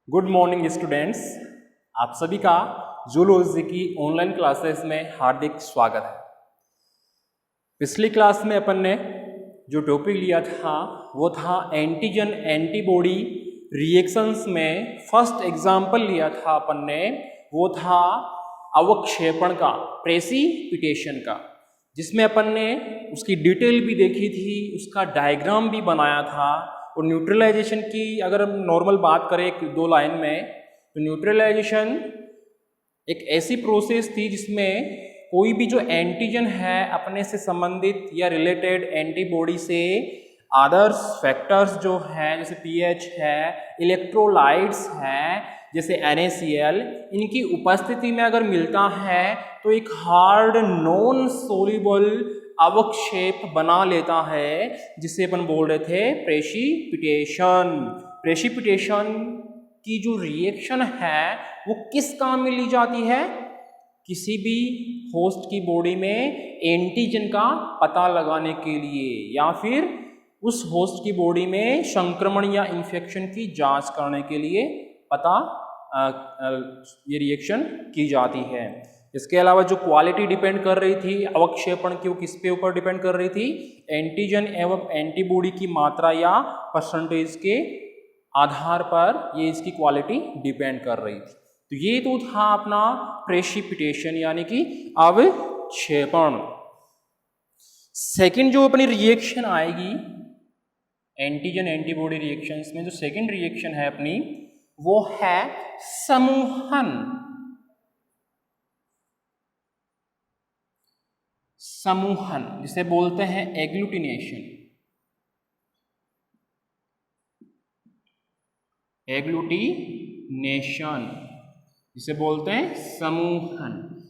Good morning students, आप सभी का जूलॉजी की ऑनलाइन क्लासेस में हार्दिक स्वागत है। पिछली क्लास में अपन ने जो टॉपिक लिया था वो था एंटीजन एंटीबॉडी रिएक्शंस में फर्स्ट एग्जाम्पल लिया था अपन ने, वो था अवक्षेपण का, प्रेसिपिटेशन का, जिसमें अपन ने उसकी डिटेल भी देखी थी, उसका डायग्राम भी बनाया था। और न्यूट्रलाइजेशन की अगर हम नॉर्मल बात करें एक दो लाइन में, तो न्यूट्रलाइजेशन एक ऐसी प्रोसेस थी जिसमें कोई भी जो एंटीजन है अपने से संबंधित या रिलेटेड एंटीबॉडी से अदर्स फैक्टर्स जो हैं जैसे पीएच है, इलेक्ट्रोलाइट्स हैं जैसे NaCl, इनकी उपस्थिति में अगर मिलता है तो एक हार्ड नॉन सोल्यूबल अवक्षेप बना लेता है, जिसे अपन बोल रहे थे प्रेसिपिटेशन। प्रेसिपिटेशन की जो रिएक्शन है वो किस काम में ली जाती है? किसी भी होस्ट की बॉडी में एंटीजन का पता लगाने के लिए या फिर उस होस्ट की बॉडी में संक्रमण या इन्फेक्शन की जांच करने के लिए ये रिएक्शन की जाती है। इसके अलावा जो क्वालिटी डिपेंड कर रही थी अवक्षेपण की, वो किस पे ऊपर डिपेंड कर रही थी? एंटीजन एवं एंटीबॉडी की मात्रा या परसेंटेज के आधार पर ये इसकी क्वालिटी डिपेंड कर रही थी। तो ये तो था अपना प्रेसिपिटेशन यानी कि अवक्षेपण। सेकंड जो अपनी रिएक्शन आएगी एंटीजन एंटीबॉडी रिएक्शंस में, जो सेकंड रिएक्शन है अपनी वो है समूहन। समूहन जिसे बोलते हैं एग्लूटिनेशन। एग्लूटिनेशन जिसे बोलते हैं समूहन।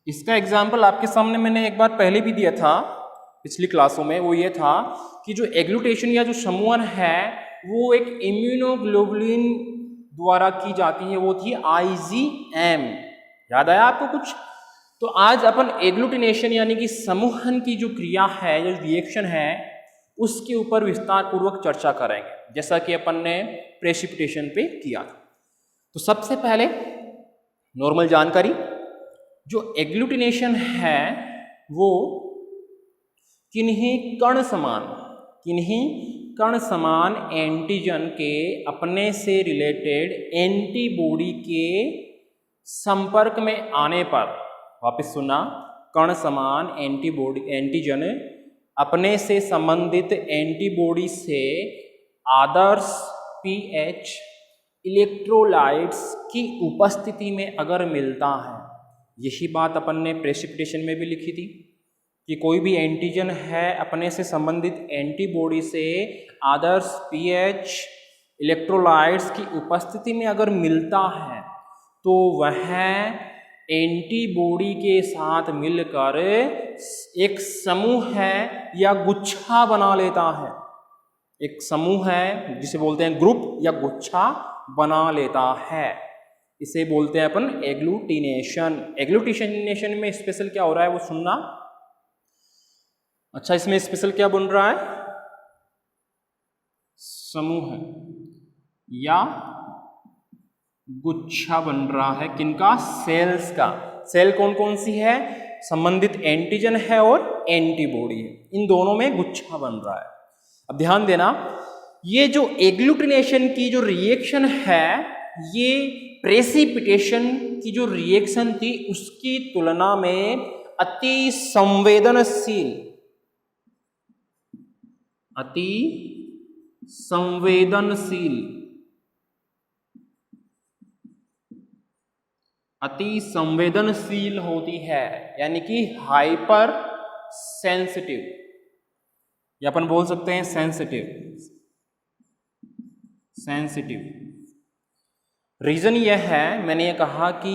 इसका एग्जाम्पल आपके सामने मैंने एक बार पहले भी दिया था पिछली क्लासों में। वो ये था कि जो एग्लूटेशन या जो समूहन है वो एक इम्यूनोग्लोबुलिन द्वारा की जाती है, वो थी IgM। याद आया आपको कुछ? तो आज अपन एग्लूटिनेशन यानी कि समूहन की जो क्रिया है, जो रिएक्शन है, उसके ऊपर विस्तार पूर्वक चर्चा करेंगे, जैसा कि अपन ने प्रेसिपिटेशन पे किया था। तो सबसे पहले नॉर्मल जानकारी, जो एग्लूटिनेशन है वो किन्हीं कण समान एंटीजन के अपने से रिलेटेड एंटीबॉडी के संपर्क में आने पर, वापस सुना, कण समान एंटीजन अपने से संबंधित एंटीबॉडी से आदर्श पीएच इलेक्ट्रोलाइट्स की उपस्थिति में अगर मिलता है, यही बात अपन ने प्रेसिपिटेशन में भी लिखी थी कि कोई भी एंटीजन है अपने से संबंधित एंटीबॉडी से आदर्श पीएच इलेक्ट्रोलाइट्स की उपस्थिति में अगर मिलता है तो वह एंटीबॉडी के साथ मिलकर एक समूह है या गुच्छा बना लेता है। एक समूह है जिसे बोलते हैं ग्रुप या गुच्छा बना लेता है, इसे बोलते हैं अपन एग्लूटिनेशन। एग्लूटिनेशन में स्पेशल क्या हो रहा है वो सुनना। अच्छा, इसमें स्पेशल क्या बन रहा है? समूह या गुच्छा बन रहा है। किनका? सेल्स का। सेल कौन कौन सी है? संबंधित एंटीजन है और एंटीबॉडी है, इन दोनों में गुच्छा बन रहा है। अब ध्यान देना, ये जो एग्लूटिनेशन की जो रिएक्शन है, ये प्रेसिपिटेशन की जो रिएक्शन थी उसकी तुलना में अति संवेदनशील होती है, यानी कि हाइपर सेंसिटिव, या अपन बोल सकते हैं सेंसिटिव। रीजन यह है, मैंने ये कहा कि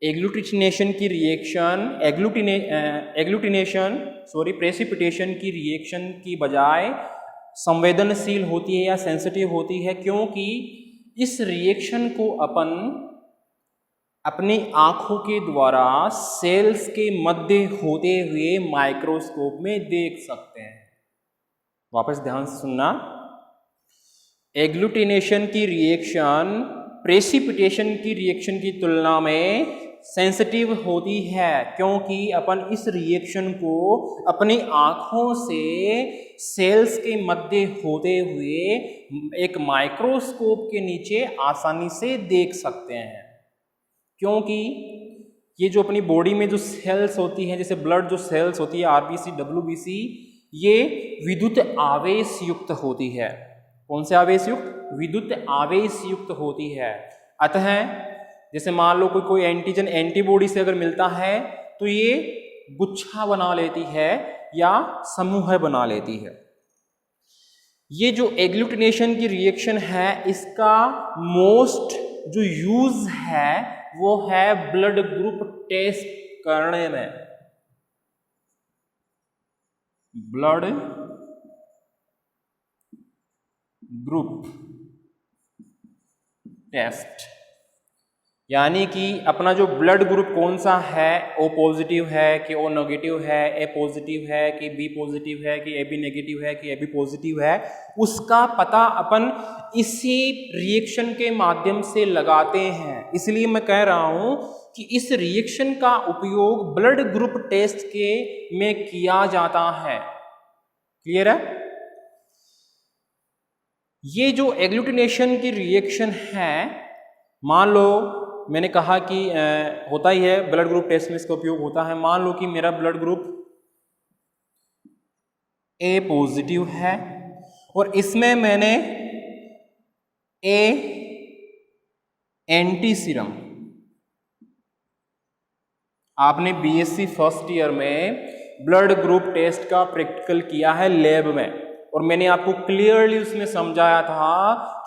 एग्लूटिनेशन की रिएक्शन प्रेसिपिटेशन की रिएक्शन की बजाय संवेदनशील होती है या सेंसिटिव होती है, क्योंकि इस रिएक्शन को अपन अपनी आंखों के द्वारा सेल्स के मध्य होते हुए माइक्रोस्कोप में देख सकते हैं। वापस ध्यान से सुनना, एग्लूटिनेशन की रिएक्शन प्रेसिपिटेशन की रिएक्शन की तुलना में सेंसिटिव होती है, क्योंकि अपन इस रिएक्शन को अपनी आंखों से सेल्स के मध्य होते हुए एक माइक्रोस्कोप के नीचे आसानी से देख सकते हैं। क्योंकि ये जो अपनी बॉडी में जो सेल्स होती हैं, जैसे ब्लड जो सेल्स होती है आरबीसी, डब्ल्यूबीसी, ये विद्युत आवेश युक्त होती है। कौन से आवेश युक्त? विद्युत आवेश युक्त होती है। अतः जैसे मान लो कोई एंटीजन एंटीबॉडी से अगर मिलता है तो ये गुच्छा बना लेती है या समूह बना लेती है। ये जो एग्लूटिनेशन की रिएक्शन है, इसका मोस्ट जो यूज है वो है ब्लड ग्रुप टेस्ट करने में। ब्लड ग्रुप टेस्ट, यानी कि अपना जो ब्लड ग्रुप कौन सा है, ओ पॉजिटिव है कि ओ नेगेटिव है, ए पॉजिटिव है कि बी पॉजिटिव है कि ए बी नेगेटिव है कि ए बी पॉजिटिव है, उसका पता अपन इसी रिएक्शन के माध्यम से लगाते हैं। इसलिए मैं कह रहा हूं कि इस रिएक्शन का उपयोग ब्लड ग्रुप टेस्ट के में किया जाता है। क्लियर है? ये जो एग्लूटिनेशन की रिएक्शन है, मान लो मैंने कहा कि होता ही है ब्लड ग्रुप टेस्ट में इसका उपयोग होता है। मान लो कि मेरा ब्लड ग्रुप ए पॉजिटिव है और इसमें मैंने ए एंटी सीरम, आपने बीएससी फर्स्ट ईयर में ब्लड ग्रुप टेस्ट का प्रैक्टिकल किया है लैब में, और मैंने आपको क्लियरली उसमें समझाया था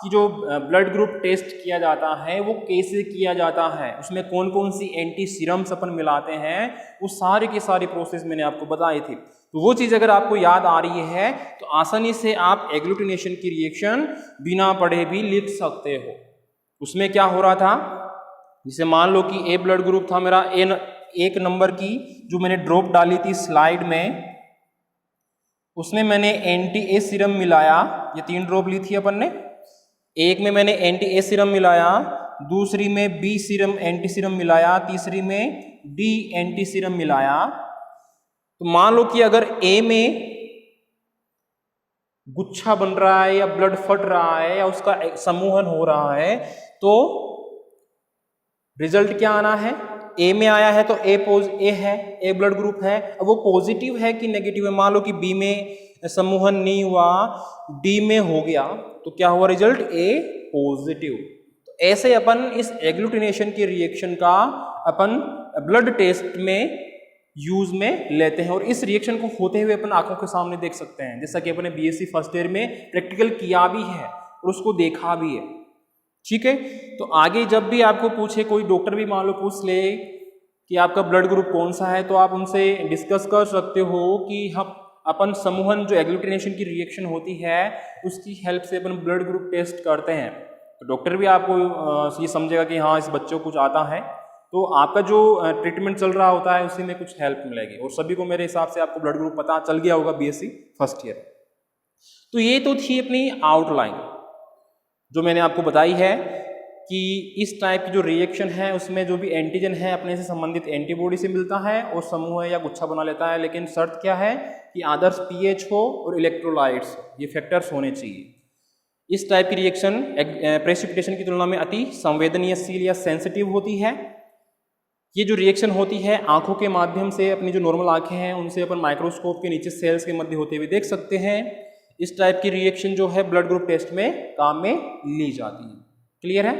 कि जो ब्लड ग्रुप टेस्ट किया जाता है वो कैसे किया जाता है, उसमें कौन कौन सी एंटी सीरम्स अपन मिलाते हैं, वो सारी की सारी प्रोसेस मैंने आपको बताई थी। तो वो चीज़ अगर आपको याद आ रही है तो आसानी से आप एग्लूटिनेशन की रिएक्शन बिना पढ़े भी लिख सकते हो। उसमें क्या हो रहा था, जैसे मान लो कि ए ब्लड ग्रुप था मेरा, एक नंबर की जो मैंने ड्रॉप डाली थी स्लाइड में, उसमें मैंने एंटी ए सीरम मिलाया। ये 3 ड्रॉप ली थी अपन ने, एक में मैंने एंटी ए सीरम मिलाया, दूसरी में बी सीरम एंटी सीरम मिलाया, तीसरी में डी एंटी सीरम मिलाया। तो मान लो कि अगर ए में गुच्छा बन रहा है या ब्लड फट रहा है या उसका समूहन हो रहा है, तो रिजल्ट क्या आना है? ए में आया है तो ए है, ए ब्लड ग्रुप है। अब वो पॉजिटिव है कि नेगेटिव है? मान लो कि बी में समूहन नहीं हुआ, डी में हो गया, तो क्या हुआ रिजल्ट? ए पॉजिटिव। तो ऐसे अपन इस एग्लूटिनेशन की रिएक्शन का अपन ब्लड टेस्ट में यूज में लेते हैं, और इस रिएक्शन को होते हुए अपन आंखों के सामने देख सकते हैं, जैसा कि अपने बीएससी फर्स्ट ईयर में प्रैक्टिकल किया भी है और उसको देखा भी है। ठीक है, तो आगे जब भी आपको पूछे, कोई डॉक्टर भी मान लो पूछ ले कि आपका ब्लड ग्रुप कौन सा है, तो आप उनसे डिस्कस कर सकते हो कि हम अपन समूहन जो एग्लूटिनेशन की रिएक्शन होती है उसकी हेल्प से अपन ब्लड ग्रुप टेस्ट करते हैं। तो डॉक्टर भी आपको ये समझेगा कि हाँ इस बच्चे को कुछ आता है, तो आपका जो ट्रीटमेंट चल रहा होता है उसी में कुछ हेल्प मिलेगी। और सभी को मेरे हिसाब से आपको ब्लड ग्रुप पता चल गया होगा बीएससी फर्स्ट ईयर। तो ये तो थी अपनी आउटलाइन जो मैंने आपको बताई है कि इस टाइप की जो रिएक्शन है उसमें जो भी एंटीजन है अपने से संबंधित एंटीबॉडी से मिलता है और समूह या गुच्छा बना लेता है, लेकिन शर्त क्या है कि आदर्श पीएच हो और इलेक्ट्रोलाइट्स, ये फैक्टर्स होने चाहिए। इस टाइप की रिएक्शन प्रेसिपिटेशन की तुलना में अति संवेदनशील या सेंसिटिव होती है। ये जो रिएक्शन होती है आंखों के माध्यम से, अपनी जो नॉर्मल आंखें हैं उनसे अपन माइक्रोस्कोप के नीचे सेल्स के मध्य होते हुए देख सकते हैं। इस टाइप की रिएक्शन जो है ब्लड ग्रुप टेस्ट में काम में ली जाती है। क्लियर है?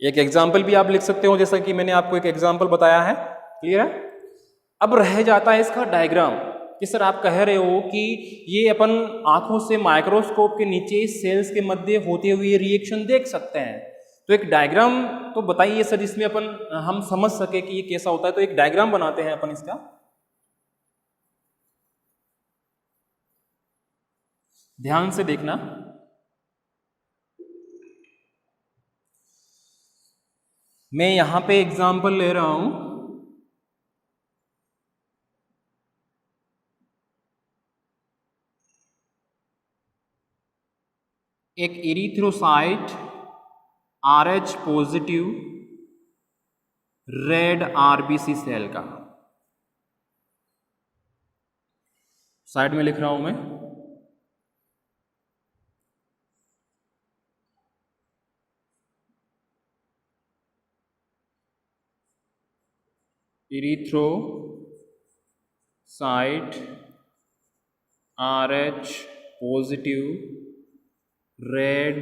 एक एग्जाम्पल भी आप लिख सकते हो, जैसा कि मैंने आपको एक एग्जाम्पल बताया है। क्लियर है? अब रह जाता है इसका डायग्राम कि सर आप कह रहे हो कि ये अपन आंखों से माइक्रोस्कोप के नीचे सेल्स के मध्य होते हुए रिएक्शन देख सकते हैं, तो एक डायग्राम तो बताइए सर जिसमें अपन हम समझ सके कि ये कैसा होता है। तो एक डायग्राम बनाते हैं अपन इसका, ध्यान से देखना। मैं यहां पे एग्जाम्पल ले रहा हूं, एक erythrocyte RH positive red RBC cell का, साइड में लिख रहा हूं मैं, erythrocyte RH positive red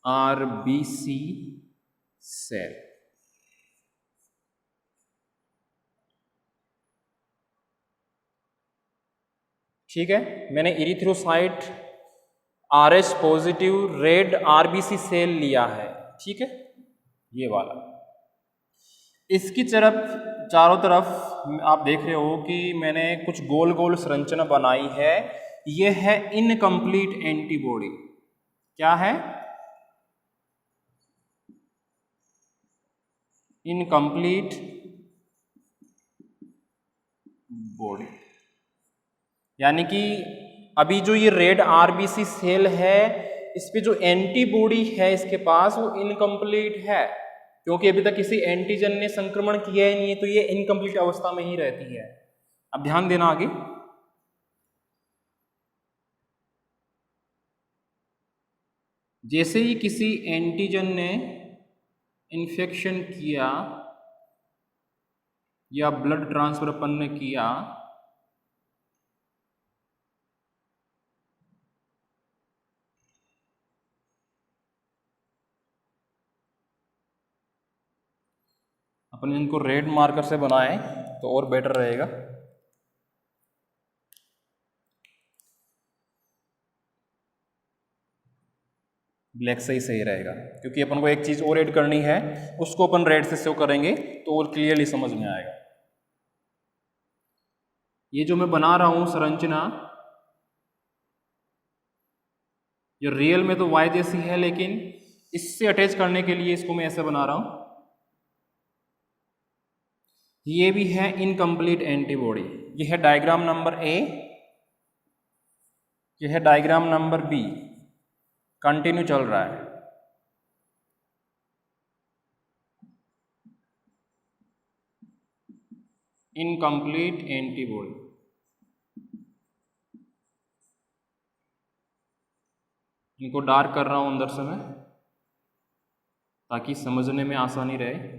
RBC cell. ठीक है, मैंने erythrocyte RH positive red RBC cell लिया है। ठीक है, ये वाला। इसकी तरफ चारों तरफ आप देख रहे हो कि मैंने कुछ गोल गोल संरचना बनाई है। ये है इनकम्प्लीट एंटीबॉडी। क्या है? Incomplete body. यानी कि अभी जो ये रेड आरबीसी सेल है, इस पे जो एंटीबॉडी है इसके पास, वो इनकम्प्लीट है, क्योंकि अभी तक किसी एंटीजन ने संक्रमण किया ही नहीं है, तो ये इनकम्प्लीट अवस्था में ही रहती है। अब ध्यान देना आगे, जैसे ही किसी एंटीजन ने इन्फेक्शन किया या ब्लड ट्रांसफर अपन ने किया, अपन इनको रेड मार्कर से बनाएं तो और बेटर रहेगा। ब्लैक से ही सही रहेगा, क्योंकि अपन को एक चीज और ऐड करनी है, उसको अपन रेड से शो करेंगे तो और क्लियरली समझ में आएगा। ये जो मैं बना रहा हूं संरचना, ये रियल में तो वाई जैसी है, लेकिन इससे अटैच करने के लिए इसको मैं ऐसे बना रहा हूं। ये भी है इनकम्प्लीट एंटीबॉडी। ये है डायग्राम नंबर ए, ये है डायग्राम नंबर बी, कंटिन्यू चल रहा है। Incomplete antibody. इनको डार्क कर रहा हूं अंदर से मैं, ताकि समझने में आसानी रहे।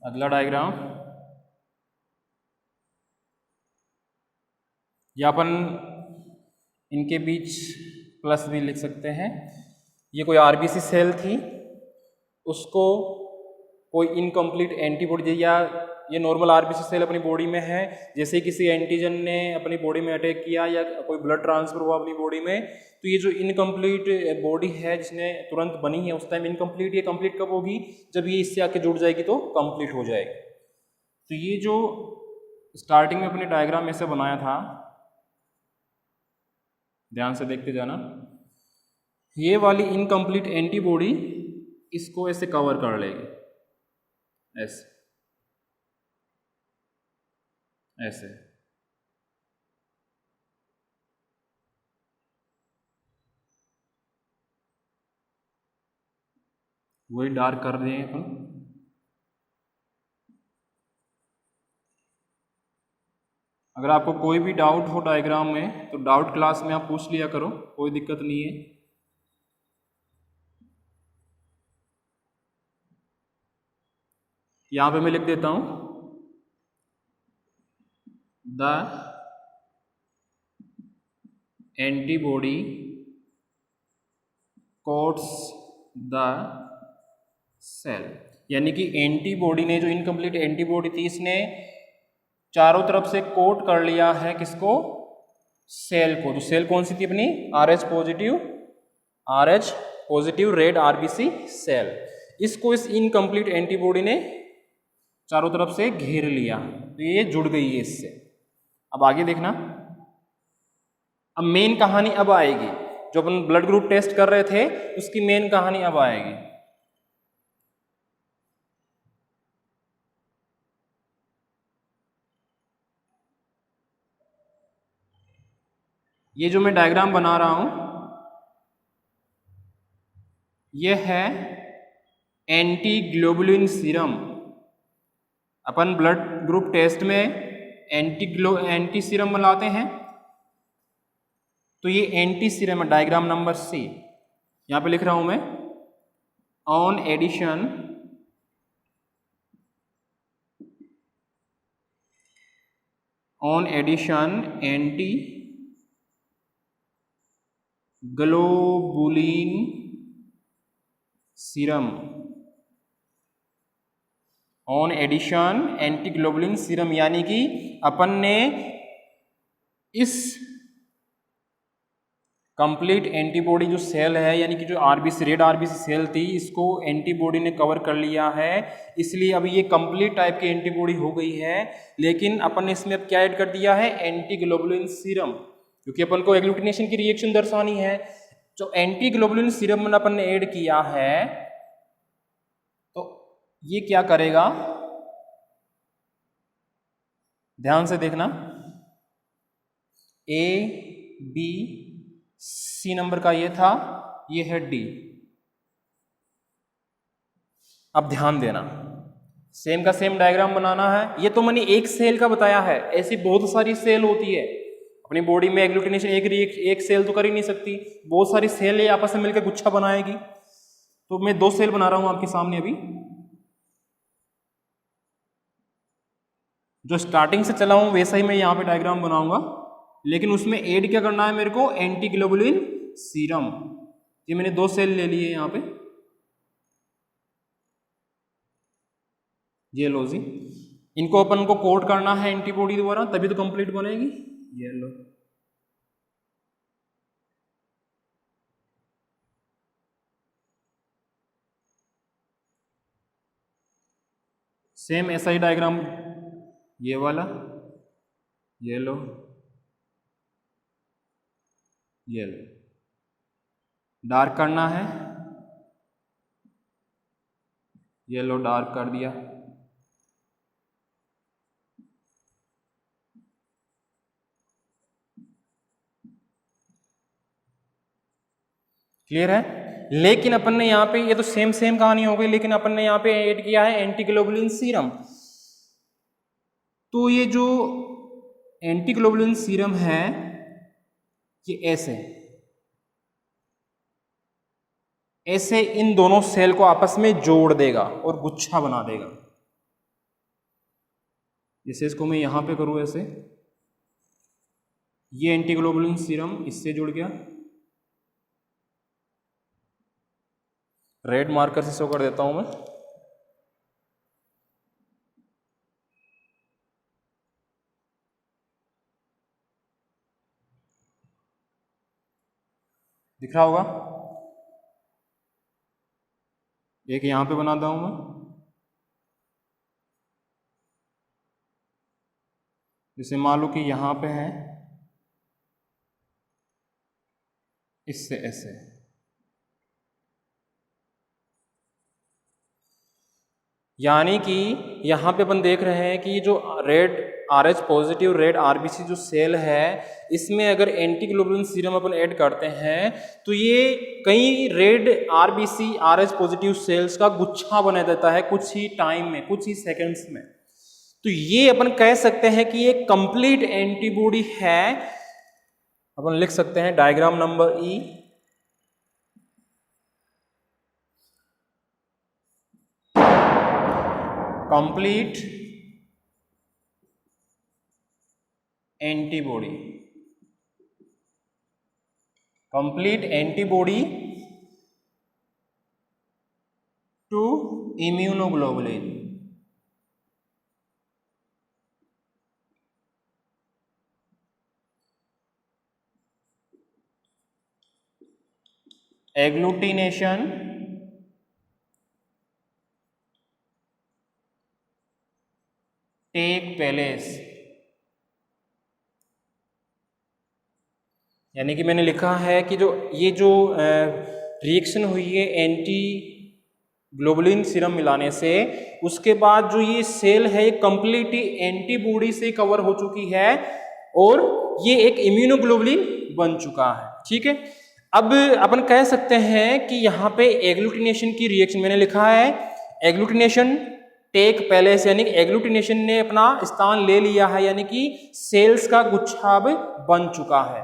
अगला डायग्राम, या अपन इनके बीच प्लस भी लिख सकते हैं। ये कोई आरबीसी सेल थी, उसको कोई इनकम्प्लीट एंटीबॉडी, या ये नॉर्मल आरबीसी सेल अपनी बॉडी में है, जैसे किसी एंटीजन ने अपनी बॉडी में अटैक किया या कोई ब्लड ट्रांसफर हुआ अपनी बॉडी में, तो ये जो इनकम्प्लीट बॉडी है जिसने तुरंत बनी है, उस टाइम इनकम्प्लीट। ये कंप्लीट कब होगी? जब ये इससे आके जुड़ जाएगी तो कंप्लीट हो जाएगी। तो ये जो स्टार्टिंग में अपने डायग्राम में से बनाया था, ध्यान से देखते जाना, ये वाली इनकम्प्लीट एंटीबॉडी इसको ऐसे कवर कर लेगी, ऐसे ऐसे। वही डार्क कर दें अपन। अगर आपको कोई भी डाउट हो डायग्राम में, तो डाउट क्लास में आप पूछ लिया करो, कोई दिक्कत नहीं है। यहां पे मैं लिख देता हूं, the antibody coats the cell. यानी कि एंटीबॉडी ने, जो इनकम्प्लीट एंटीबॉडी थी, इसने चारों तरफ से कोट कर लिया है किसको? सेल को। जो सेल कौन सी थी अपनी? RH positive red RBC cell. इसको इस इनकम्प्लीट एंटीबॉडी ने चारों तरफ से घेर लिया, तो ये जुड़ गई है इससे। अब आगे देखना, अब मेन कहानी अब आएगी। जो अपन ब्लड ग्रुप टेस्ट कर रहे थे, उसकी मेन कहानी अब आएगी। ये जो मैं डायग्राम बना रहा हूं ये है एंटी ग्लोबुलिन सीरम। अपन ब्लड ग्रुप टेस्ट में एंटी सीरम बनाते हैं, तो ये एंटी सीरम है, डायग्राम नंबर सी। यहां पे लिख रहा हूं मैं, on addition anti globulin serum, on addition anti globulin serum, यानी कि अपन ने इस कंप्लीट एंटीबॉडी जो सेल है, यानी कि जो आरबीसी रेड आरबीसी सेल थी, इसको एंटीबॉडी ने कवर कर लिया है, इसलिए अब ये कंप्लीट टाइप की एंटीबॉडी हो गई है। लेकिन अपन ने इसमें अब क्या ऐड कर दिया है, एंटी ग्लोबुलिन सीरम, क्योंकि अपन को एग्लूटिनेशन की रिएक्शन दर्शानी है। जो एंटी ग्लोबुलिन सीरम में अपन ने ऐड किया है, तो ये क्या करेगा, ध्यान से देखना, ए बी सी नंबर का ये था, ये है डी। अब ध्यान देना, सेम का सेम डायग्राम बनाना है। ये तो मैंने एक सेल का बताया है, ऐसी बहुत सारी सेल होती है अपनी बॉडी में। एग्लूटिनेशन एक सेल तो कर ही नहीं सकती, बहुत सारी सेल है आपस में मिलकर गुच्छा बनाएगी। तो मैं 2 सेल बना रहा हूं आपके सामने अभी, जो स्टार्टिंग से चला हूं वैसा ही मैं यहां पे डायग्राम बनाऊंगा, लेकिन उसमें ऐड क्या करना है मेरे को, एंटी ग्लोबुलिन सीरम। ये मैंने 2 सेल ले लिए यहां पे, ये लो जी, इनको अपन को कोट करना है एंटीबॉडी द्वारा, तभी तो कंप्लीट बनेगी। ये लो, सेम ऐसा ही डायग्राम, ये वाला, ये लो, ये लो, डार्क करना है, ये लो डार्क कर दिया। क्लियर है। लेकिन अपन ने यहाँ पे, ये तो सेम कहानी हो गई, लेकिन अपन ने यहाँ पे ऐड किया है एंटी ग्लोबुलिन सीरम। तो ये जो एंटी ग्लोबुलिन सीरम है, ये ऐसे इन दोनों सेल को आपस में जोड़ देगा और गुच्छा बना देगा। जैसे इसको मैं यहां पे करूं ऐसे, ये एंटी ग्लोबुलिन सीरम इससे जुड़ गया, रेड मार्कर से शो कर देता हूं मैं। दिख रहा होगा, एक यहां पे बनाता हूं मैं, जैसे मान लो कि यहां पे है, इससे ऐसे, यानी कि यहां पे अपन देख रहे हैं कि जो red RH positive red RBC जो सेल है, इसमें अगर एंटी ग्लोबुलिन सीरम अपन ऐड करते हैं तो ये कई red RBC RH positive cells का गुच्छा बना देता है कुछ ही टाइम में, कुछ ही सेकंड्स में। तो ये अपन कह सकते हैं कि ये कंप्लीट एंटीबॉडी है। अपन लिख सकते हैं diagram number E, complete antibody, complete antibody to immunoglobulin. Agglutination take place, यानी कि मैंने लिखा है कि जो ये जो रिएक्शन हुई है एंटी ग्लोबुलिन सीरम मिलाने से, उसके बाद जो ये सेल है ये कंप्लीटली एंटीबॉडी से कवर हो चुकी है, और ये एक इम्यूनोग्लोबुलिन बन चुका है। ठीक है, अब अपन कह सकते हैं कि यहाँ पे एग्लूटिनेशन की रिएक्शन मैंने लिखा है, एग्लूटिनेशन टेक पैलेस, यानी एग्लूटिनेशन ने अपना स्थान ले लिया है, यानी कि सेल्स का गुच्छा अब बन चुका है।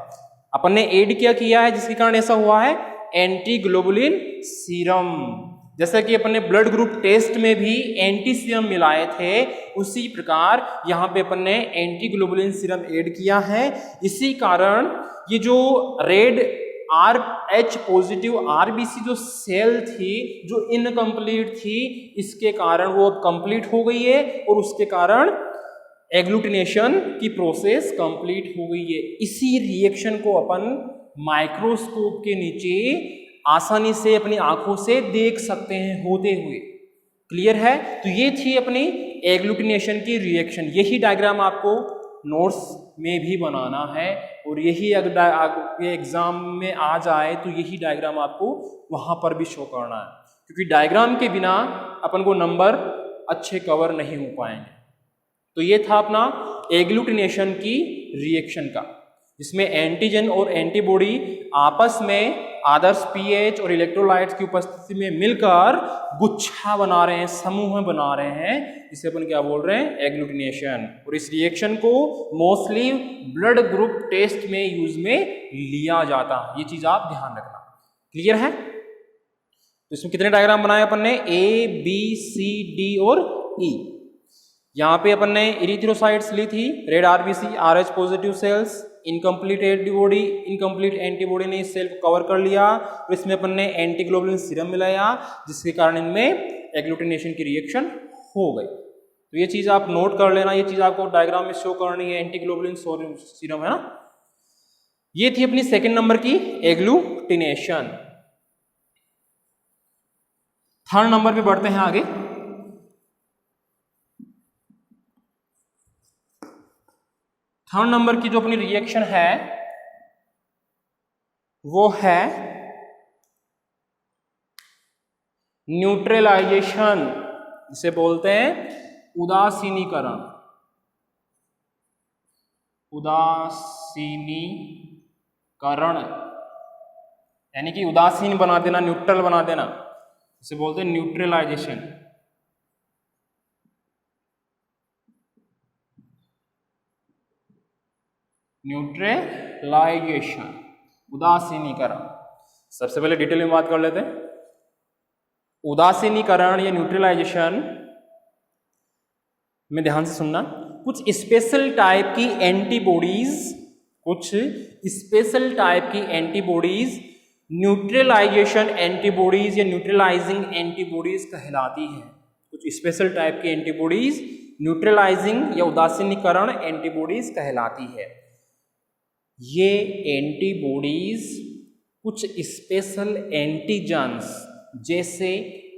अपन ने ऐड क्या किया है जिसके कारण ऐसा हुआ है, एंटी ग्लोबुलिन सीरम। जैसा कि अपन ने ब्लड ग्रुप टेस्ट में भी एंटी सीरम मिलाए थे, उसी प्रकार यहाँ पे अपन ने एंटी ग्लोबुलिन सीरम ऐड किया है। इसी कारण ये जो रेड RH पॉजिटिव आरबीसी जो सेल थी, जो इनकम्प्लीट थी, इसके कारण वो अब कंप्लीट हो गई है और उसके कारण एग्लूटिनेशन की प्रोसेस कंप्लीट हो गई है। इसी रिएक्शन को अपन माइक्रोस्कोप के नीचे आसानी से अपनी आंखों से देख सकते हैं होते हुए। क्लियर है? तो ये थी अपनी एग्लूटिनेशन की रिएक्शन। यही डायग्राम आपको नोट्स में भी बनाना है और यही अगर एग्जाम में आ जाए तो यही डायग्राम आपको वहां पर भी शो करना है, क्योंकि डायग्राम के बिना अपन को नंबर अच्छे कवर नहीं हो पाएंगे। तो ये था अपना एग्लूटिनेशन की रिएक्शन का, जिसमें एंटीजन और एंटीबॉडी आपस में आदर्श पीएच और इलेक्ट्रोलाइट्स की उपस्थिति में मिलकर गुच्छा बना रहे हैं, समूह बना रहे हैं, जिसे अपन क्या बोल रहे हैं, एग्लूटिनेशन। और इस रिएक्शन को मोस्टली ब्लड ग्रुप टेस्ट में यूज में लिया जाता है, ये चीज आप ध्यान रखना। क्लियर है? तो इसमें कितने डायग्राम बनाए अपन ने, A B C D और E। यहाँ पे अपन ने इरिथ्रोसाइट्स ली थी, red RBC, RH positive cells, incomplete antibody, incomplete antibody ने इस सेल को कवर कर लिया और इसमें अपन ने एंटीग्लोबुलिन सीरम मिलाया, जिसके कारण इनमें एग्लूटिनेशन की रिएक्शन हो गई। तो ये चीज आप नोट कर लेना, ये चीज आपको डायग्राम में शो करनी है, एंटीग्लोबुलिन सीरम है ना। ये थी अपनी सेकंड नंबर की एग्लूटिनेशन। थर्ड नंबर पे बढ़ते हैं आगे। थर्ड नंबर की जो अपनी रिएक्शन है वो है न्यूट्रलाइजेशन, जिसे बोलते हैं उदासीनीकरण। उदासीनीकरण यानी कि उदासीन बना देना, न्यूट्रल बना देना, इसे बोलते हैं न्यूट्रलाइजेशन। न्यूट्रलाइजेशन, उदासीनीकरण। सबसे पहले डिटेल में बात कर लेते हैं। उदासीनीकरण या न्यूट्रलाइजेशन में ध्यान से सुनना, कुछ स्पेशल टाइप की एंटीबॉडीज न्यूट्रलाइजेशन एंटीबॉडीज या न्यूट्रलाइजिंग एंटीबॉडीज कहलाती है। कुछ स्पेशल टाइप की एंटीबॉडीज न्यूट्रलाइजिंग या उदासीनीकरण एंटीबॉडीज कहलाती है। ये एंटीबॉडीज कुछ स्पेशल एंटीजन्स जैसे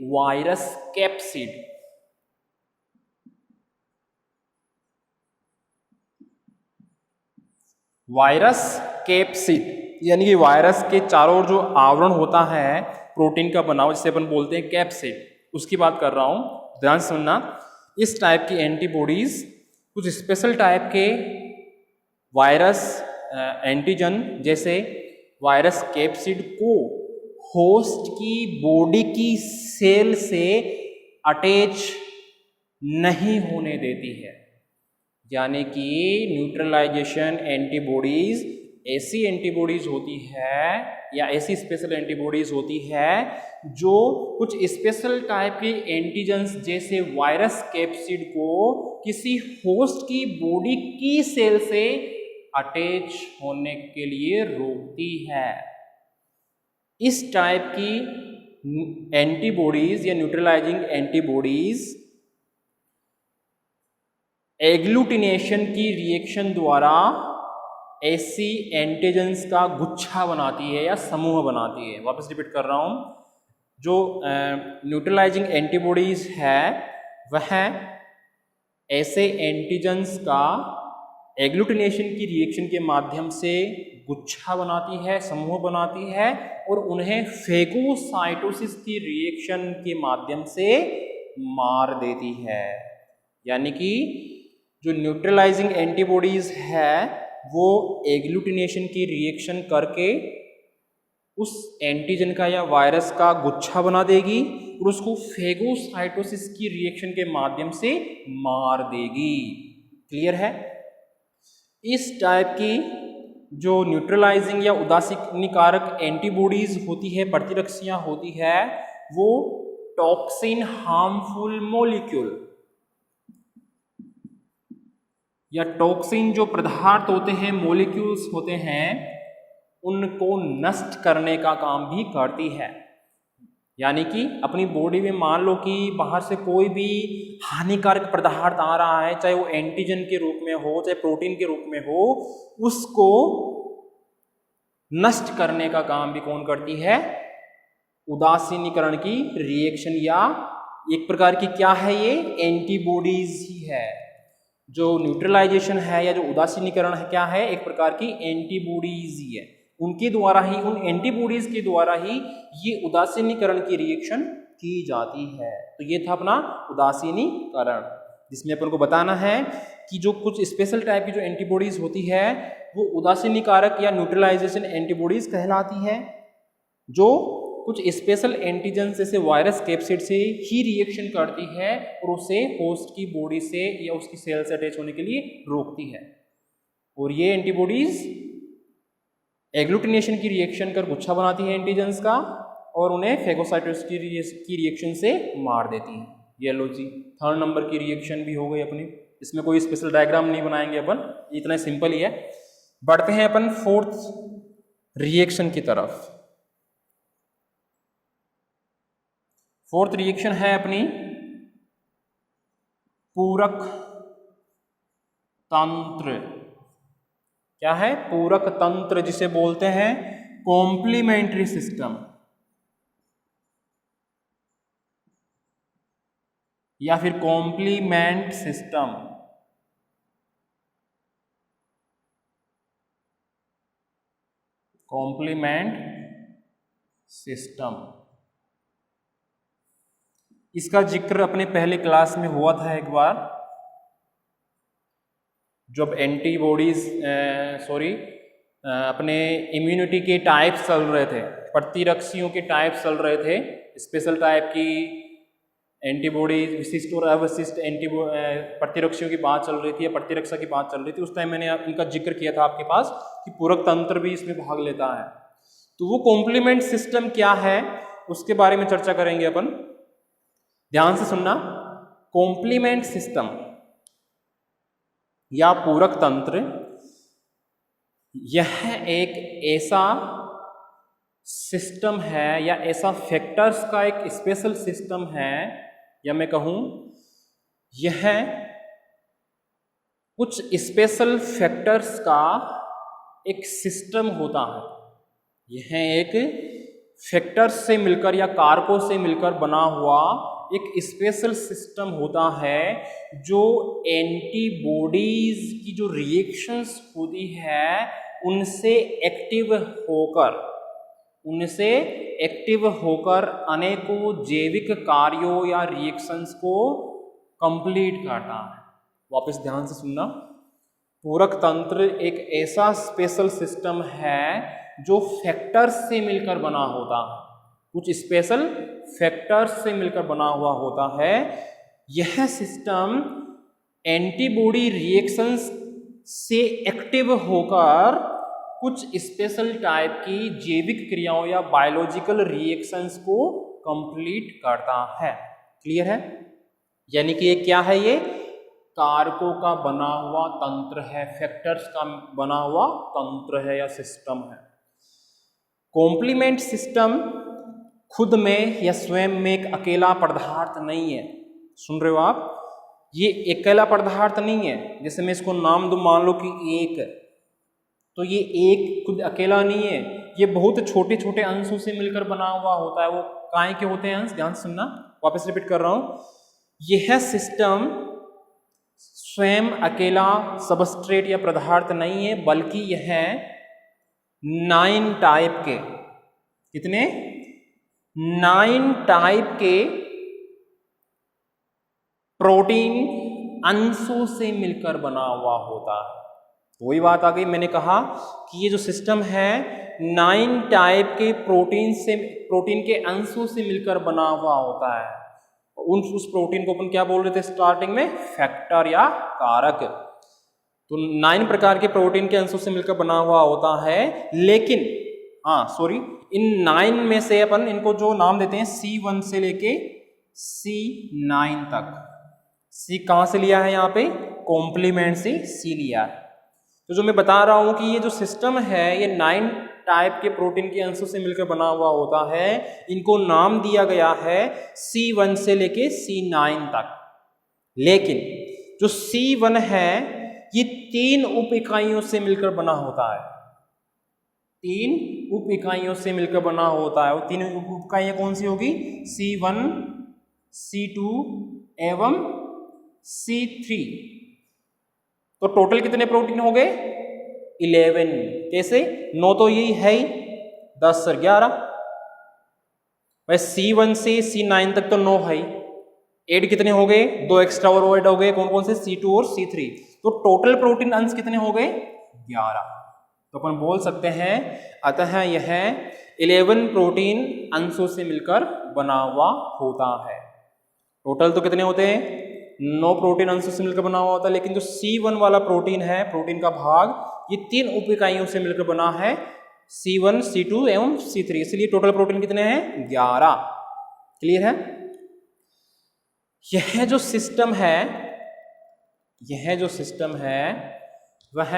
वायरस कैप्सिड, यानी कि वायरस के चारों ओर जो आवरण होता है प्रोटीन का बना हुआ, जिसे अपन बोलते हैं कैप्सिड, उसकी बात कर रहा हूं, ध्यान सुनना। इस टाइप की एंटीबॉडीज कुछ स्पेशल टाइप के वायरस एंटीजन जैसे वायरस कैप्सिड को होस्ट की बॉडी की सेल से अटैच नहीं होने देती है। यानी कि न्यूट्रलाइजेशन एंटीबॉडीज ऐसी एंटीबॉडीज होती है या ऐसी स्पेशल एंटीबॉडीज होती है जो कुछ स्पेशल टाइप के एंटीजेंस जैसे वायरस कैप्सिड को किसी होस्ट की बॉडी की सेल से अटैच होने के लिए रोकती है। इस टाइप की एंटीबॉडीज या न्यूट्रलाइजिंग एंटीबॉडीज एग्लूटिनेशन की रिएक्शन द्वारा ऐसी एंटीजेंस का गुच्छा बनाती है या समूह बनाती है। वापस रिपीट कर रहा हूं, जो न्यूट्रलाइजिंग एंटीबॉडीज है वह ऐसे एंटीजेंस का एग्लूटिनेशन की रिएक्शन के माध्यम से गुच्छा बनाती है, समूह बनाती है और उन्हें फेगोसाइटोसिस की रिएक्शन के माध्यम से मार देती है। यानी कि जो न्यूट्रलाइजिंग एंटीबॉडीज है वो एग्लूटिनेशन की रिएक्शन करके उस एंटीजन का या वायरस का गुच्छा बना देगी और उसको फेगोसाइटोसिस की रिएक्शन के माध्यम से मार देगी। क्लियर है? इस टाइप की जो न्यूट्रलाइजिंग या उदासीनीकारक एंटीबॉडीज होती है, प्रतिरक्षियां होती है, वो टॉक्सिन हार्मफुल मॉलिक्यूल या टॉक्सिन जो पदार्थ होते हैं, मॉलिक्यूल्स होते हैं, उनको नष्ट करने का काम भी करती है। यानी कि अपनी बॉडी में मान लो कि बाहर से कोई भी हानिकारक पदार्थ आ रहा है, चाहे वो एंटीजन के रूप में हो, चाहे प्रोटीन के रूप में हो, उसको नष्ट करने का काम भी कौन करती है? उदासीनीकरण की रिएक्शन, या एक प्रकार की क्या है ये? एंटीबॉडीज ही है। जो न्यूट्रलाइजेशन है या जो उदासीनीकरण है, क्या है? एक प्रकार की एंटीबॉडीज ही है। उनके द्वारा ही, उन एंटीबॉडीज के द्वारा ही ये उदासीनीकरण की रिएक्शन की जाती है। तो ये था अपना उदासीनीकरण, जिसमें अपन को बताना है कि जो कुछ स्पेशल टाइप की जो एंटीबॉडीज होती है वो उदासीनीकारक या न्यूट्रलाइजेशन एंटीबॉडीज कहलाती है, जो कुछ स्पेशल एंटीजन जैसे वायरस कैप्सिड से ही रिएक्शन करती है और उसे होस्ट की बॉडी से या उसकी सेल से अटैच होने के लिए रोकती है। और ये एंटीबॉडीज एग्लूटिनेशन की रिएक्शन कर गुच्छा बनाती है एंटीजन्स का और उन्हें फेगोसाइटोसिस की रिएक्शन से मार देती है। ये लो जी, 3rd नंबर की रिएक्शन भी हो गई अपनी। इसमें कोई स्पेशल डायग्राम नहीं बनाएंगे अपन, इतना सिंपल ही है। बढ़ते हैं अपन 4th रिएक्शन की तरफ। 4th रिएक्शन है अपनी पूरक तंत्र। क्या है? पूरक तंत्र, जिसे बोलते हैं कॉम्प्लीमेंट्री सिस्टम या फिर कॉम्प्लीमेंट सिस्टम। कॉम्प्लीमेंट सिस्टम, इसका जिक्र अपने पहले क्लास में हुआ था एक बार, जब एंटीबॉडीज अपने इम्यूनिटी के टाइप्स चल रहे थे, प्रतिरक्षियों के टाइप्स चल रहे थे, स्पेशल टाइप की एंटीबॉडीज, विशिष्ट और अविशिष्ट प्रतिरक्षियों की बात चल रही थी या प्रतिरक्षा की बात चल रही थी। उस टाइम मैंने इनका जिक्र किया था आपके पास कि पूरक तंत्र भी इसमें भाग लेता है। तो वो कॉम्प्लीमेंट सिस्टम क्या है उसके बारे में चर्चा करेंगे अपन। ध्यान से सुनना। कॉम्प्लीमेंट सिस्टम या पूरक तंत्र, यह एक ऐसा सिस्टम है या ऐसा फैक्टर्स का एक स्पेशल सिस्टम है, या मैं कहूं यह कुछ स्पेशल फैक्टर्स का एक सिस्टम होता है। यह एक फैक्टर्स से मिलकर या कारकों से मिलकर बना हुआ एक स्पेशल सिस्टम होता है, जो एंटीबॉडीज की जो रिएक्शंस होती है उनसे एक्टिव होकर अनेकों जैविक कार्यों या रिएक्शंस को कंप्लीट करता है। वापस ध्यान से सुनना। पूरक तंत्र एक ऐसा स्पेशल सिस्टम है जो फैक्टर्स से मिलकर बना होता है, कुछ स्पेशल फैक्टर्स से मिलकर बना हुआ होता है। यह सिस्टम एंटीबॉडी रिएक्शंस से एक्टिव होकर कुछ स्पेशल टाइप की जैविक क्रियाओं या बायोलॉजिकल रिएक्शंस को कंप्लीट करता है। क्लियर है? यानी कि ये क्या है? ये कारकों का बना हुआ तंत्र है, फैक्टर्स का बना हुआ तंत्र है या सिस्टम है। कॉम्प्लीमेंट सिस्टम खुद में या स्वयं में एक अकेला पदार्थ नहीं है। सुन रहे हो आप? ये अकेला पदार्थ नहीं है। जैसे मैं इसको नाम दूं, मान लो कि एक, तो ये एक खुद अकेला नहीं है, ये बहुत छोटे छोटे अंशों से मिलकर बना हुआ होता है। वो काय के होते हैं अंश? ध्यान से सुनना, वापस रिपीट कर रहा हूं। यह सिस्टम स्वयं अकेला सबस्ट्रेट या पदार्थ नहीं है, बल्कि यह 9 टाइप के, कितने? 9 टाइप के प्रोटीन अंशों से मिलकर बना हुआ होता है। तो वही बात आ गई, मैंने कहा कि ये जो सिस्टम है 9 टाइप के प्रोटीन के अंशों से मिलकर बना हुआ होता है। उस प्रोटीन को अपन क्या बोल रहे थे स्टार्टिंग में, फैक्टर या कारक। तो 9 प्रकार के प्रोटीन के अंशों से मिलकर बना हुआ होता है, लेकिन इन 9 में से अपन इनको जो नाम देते हैं C1 से लेके C9 तक। C कहां से लिया है, यहाँ पे कॉम्प्लीमेंट से C लिया है। तो जो मैं बता रहा हूं कि ये जो सिस्टम है ये 9 टाइप के प्रोटीन के अंशों से मिलकर बना हुआ होता है। इनको नाम दिया गया है C1 से लेके C9 तक। लेकिन जो C1 है ये 3 उप इकाइयों से मिलकर बना होता है। 3 उप इकाइयों से मिलकर बना होता है। वो 3 उप इकाइयां कौन सी होगी, C1, C2 एवं C3। तो टोटल कितने प्रोटीन हो गए, 11। कैसे, 9 तो यही है ही, 10 और 11। भाई C1 से C9 तक तो 9 है ही, 8 कितने हो गए, 2 एक्स्ट्रा और ऐड हो गए, कौन कौन से, C2 और C3। तो टोटल प्रोटीन अंश कितने हो गए, 11। तो अपन बोल सकते हैं अतः यह 11 प्रोटीन अंशों से मिलकर बना हुआ होता है। टोटल तो कितने होते हैं, 9 प्रोटीन अंशों से मिलकर बना हुआ होता है, लेकिन जो C1 वाला प्रोटीन है, प्रोटीन का भाग, ये 3 उप इकाइयों से मिलकर बना है, C1, C2 एवं C3। इसलिए टोटल प्रोटीन कितने हैं, 11। क्लियर है। यह जो सिस्टम है वह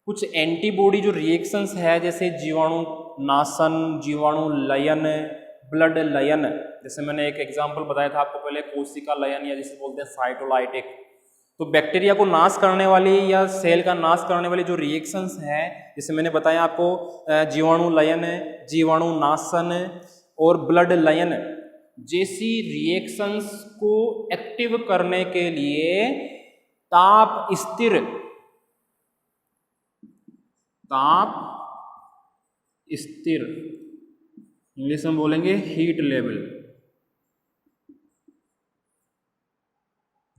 कुछ एंटीबॉडी जो रिएक्शंस है, जैसे जीवाणु नाशन, जीवाणु लयन, ब्लड लयन, जैसे मैंने एक एग्जांपल बताया था आपको पहले, कोशिका लयन या जिसे बोलते हैं साइटोलाइटिक। तो बैक्टीरिया को नाश करने वाली या सेल का नाश करने वाली जो रिएक्शंस हैं, जैसे मैंने बताया आपको जीवाणु लयन, जीवाणु नाशन और ब्लड लयन जैसी रिएक्शंस को एक्टिव करने के लिए ताप स्थिर इंग्लिश में बोलेंगे हीट लेवल।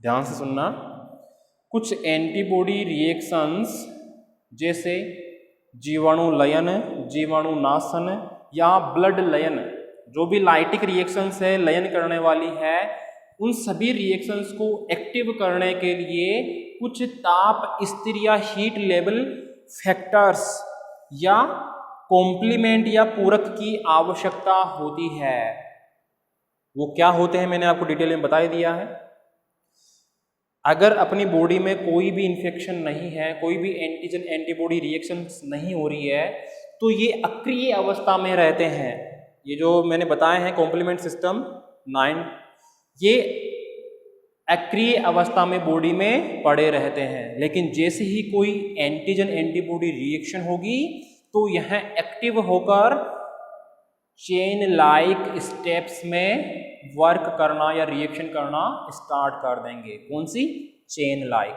ध्यान से सुनना, कुछ एंटीबॉडी रिएक्शंस जैसे जीवाणु लयन, जीवाणु नाशन या ब्लड लयन, जो भी लाइटिक रिएक्शंस है, लयन करने वाली है, उन सभी रिएक्शंस को एक्टिव करने के लिए कुछ ताप स्थिर या हीट लेवल फैक्टर्स या कॉम्प्लीमेंट या पूरक की आवश्यकता होती है। वो क्या होते हैं मैंने आपको डिटेल में बता ही दिया है। अगर अपनी बॉडी में कोई भी इंफेक्शन नहीं है, कोई भी एंटीजन एंटीबॉडी रिएक्शन नहीं हो रही है, तो ये अक्रिय अवस्था में रहते हैं। ये जो मैंने बताए हैं कॉम्प्लीमेंट सिस्टम 9, ये अक्रिय अवस्था में बॉडी में पड़े रहते हैं। लेकिन जैसे ही कोई एंटीजन एंटीबॉडी रिएक्शन होगी तो यह एक्टिव होकर चेन लाइक स्टेप्स में वर्क करना या रिएक्शन करना स्टार्ट कर देंगे। कौन सी, चेन लाइक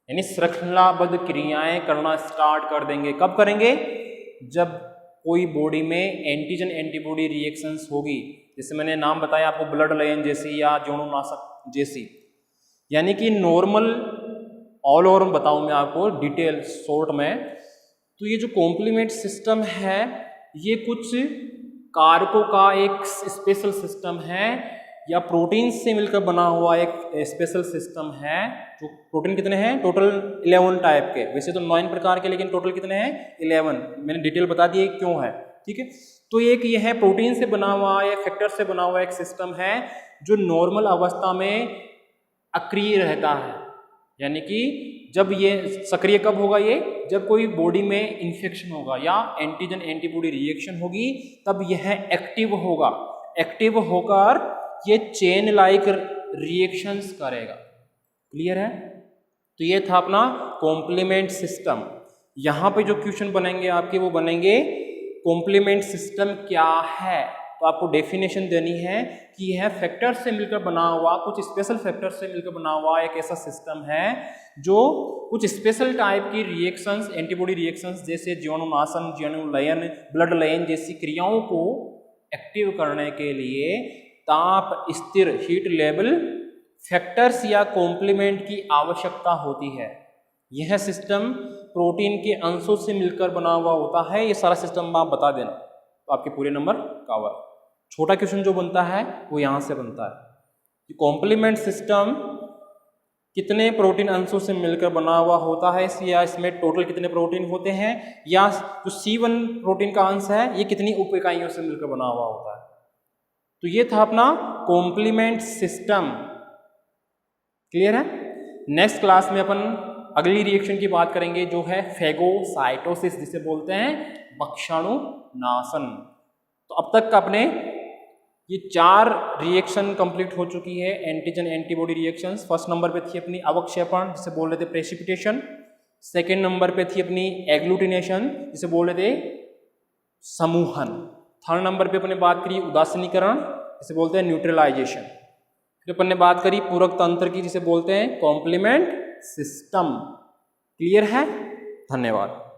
यानी श्रृंखलाबद्ध क्रियाएं करना स्टार्ट कर देंगे। कब करेंगे, जब कोई बॉडी में एंटीजन एंटीबॉडी रिएक्शंस होगी, जैसे मैंने नाम बताया आपको ब्लड लयन जैसी या जीवाणुनाशक जैसी। यानी कि नॉर्मल ऑल ओवर बताऊं मैं आपको डिटेल शॉर्ट में, तो ये जो कॉम्प्लीमेंट सिस्टम है ये कुछ कारकों का एक स्पेशल सिस्टम है या प्रोटीन से मिलकर बना हुआ एक स्पेशल सिस्टम है। जो प्रोटीन कितने हैं, टोटल 11 टाइप के, वैसे तो 9 प्रकार के, लेकिन टोटल कितने हैं, 11। मैंने डिटेल बता दी क्यों है, ठीक है। तो एक ये है प्रोटीन से बना हुआ या फैक्टर से बना हुआ एक सिस्टम है जो नॉर्मल अवस्था में अक्रिय रहता है। यानी कि जब ये सक्रिय कब होगा, ये जब कोई बॉडी में इंफेक्शन होगा या एंटीजन एंटीबॉडी रिएक्शन होगी, तब यह एक्टिव होगा। एक्टिव होकर ये चेन लाइक रिएक्शंस करेगा। क्लियर है। तो ये था अपना कॉम्प्लीमेंट सिस्टम। यहाँ पे जो क्वेश्चन बनेंगे आपके वो बनेंगे कॉम्प्लीमेंट सिस्टम क्या है। तो आपको डेफिनेशन देनी है कि यह फैक्टर से मिलकर बना हुआ, कुछ स्पेशल फैक्टर से मिलकर बना हुआ एक ऐसा सिस्टम है जो कुछ स्पेशल टाइप की रिएक्शंस, एंटीबॉडी रिएक्शंस जैसे जीवाणुनाशन, जीवाणुलयन, ब्लड लयन जैसी क्रियाओं को एक्टिव करने के लिए ताप स्थिर हीट लेवल फैक्टर्स या कॉम्प्लीमेंट की आवश्यकता होती है। यह सिस्टम प्रोटीन के अंशों से मिलकर बना हुआ होता है। ये सारा सिस्टम आप बता देना तो आपके पूरे नंबर कवर। छोटा क्वेश्चन जो बनता है वो यहाँ से बनता है। कॉम्प्लीमेंट सिस्टम कितने प्रोटीन अंशों से मिलकर बना हुआ होता है, या इसमें टोटल कितने प्रोटीन होते हैं, या जो C1 प्रोटीन का अंश है ये कितनी उप इकाइयों से मिलकर बना हुआ होता है। तो ये था अपना कॉम्प्लीमेंट सिस्टम। क्लियर है। नेक्स्ट क्लास में अपन अगली रिएक्शन की बात करेंगे जो है फेगोसाइटोसिस, जिसे बोलते हैं भक्षाणुनाशन। तो अब तक अपने ये 4 रिएक्शन कंप्लीट हो चुकी है, antigen antibody reactions. First number पे थी अपनी अवक्षेपण, जिसे बोल रहे थे प्रेसिपिटेशन। सेकेंड नंबर पे थी अपनी एग्लूटिनेशन, जिसे बोल रहे थे समूहन। थर्ड नंबर पे अपने बात करी उदासीनीकरण, जिसे बोलते हैं न्यूट्रलाइजेशन। फिर अपन ने बात करी पूरक तंत्र की, जिसे बोलते हैं कॉम्प्लीमेंट सिस्टम। क्लियर है। धन्यवाद।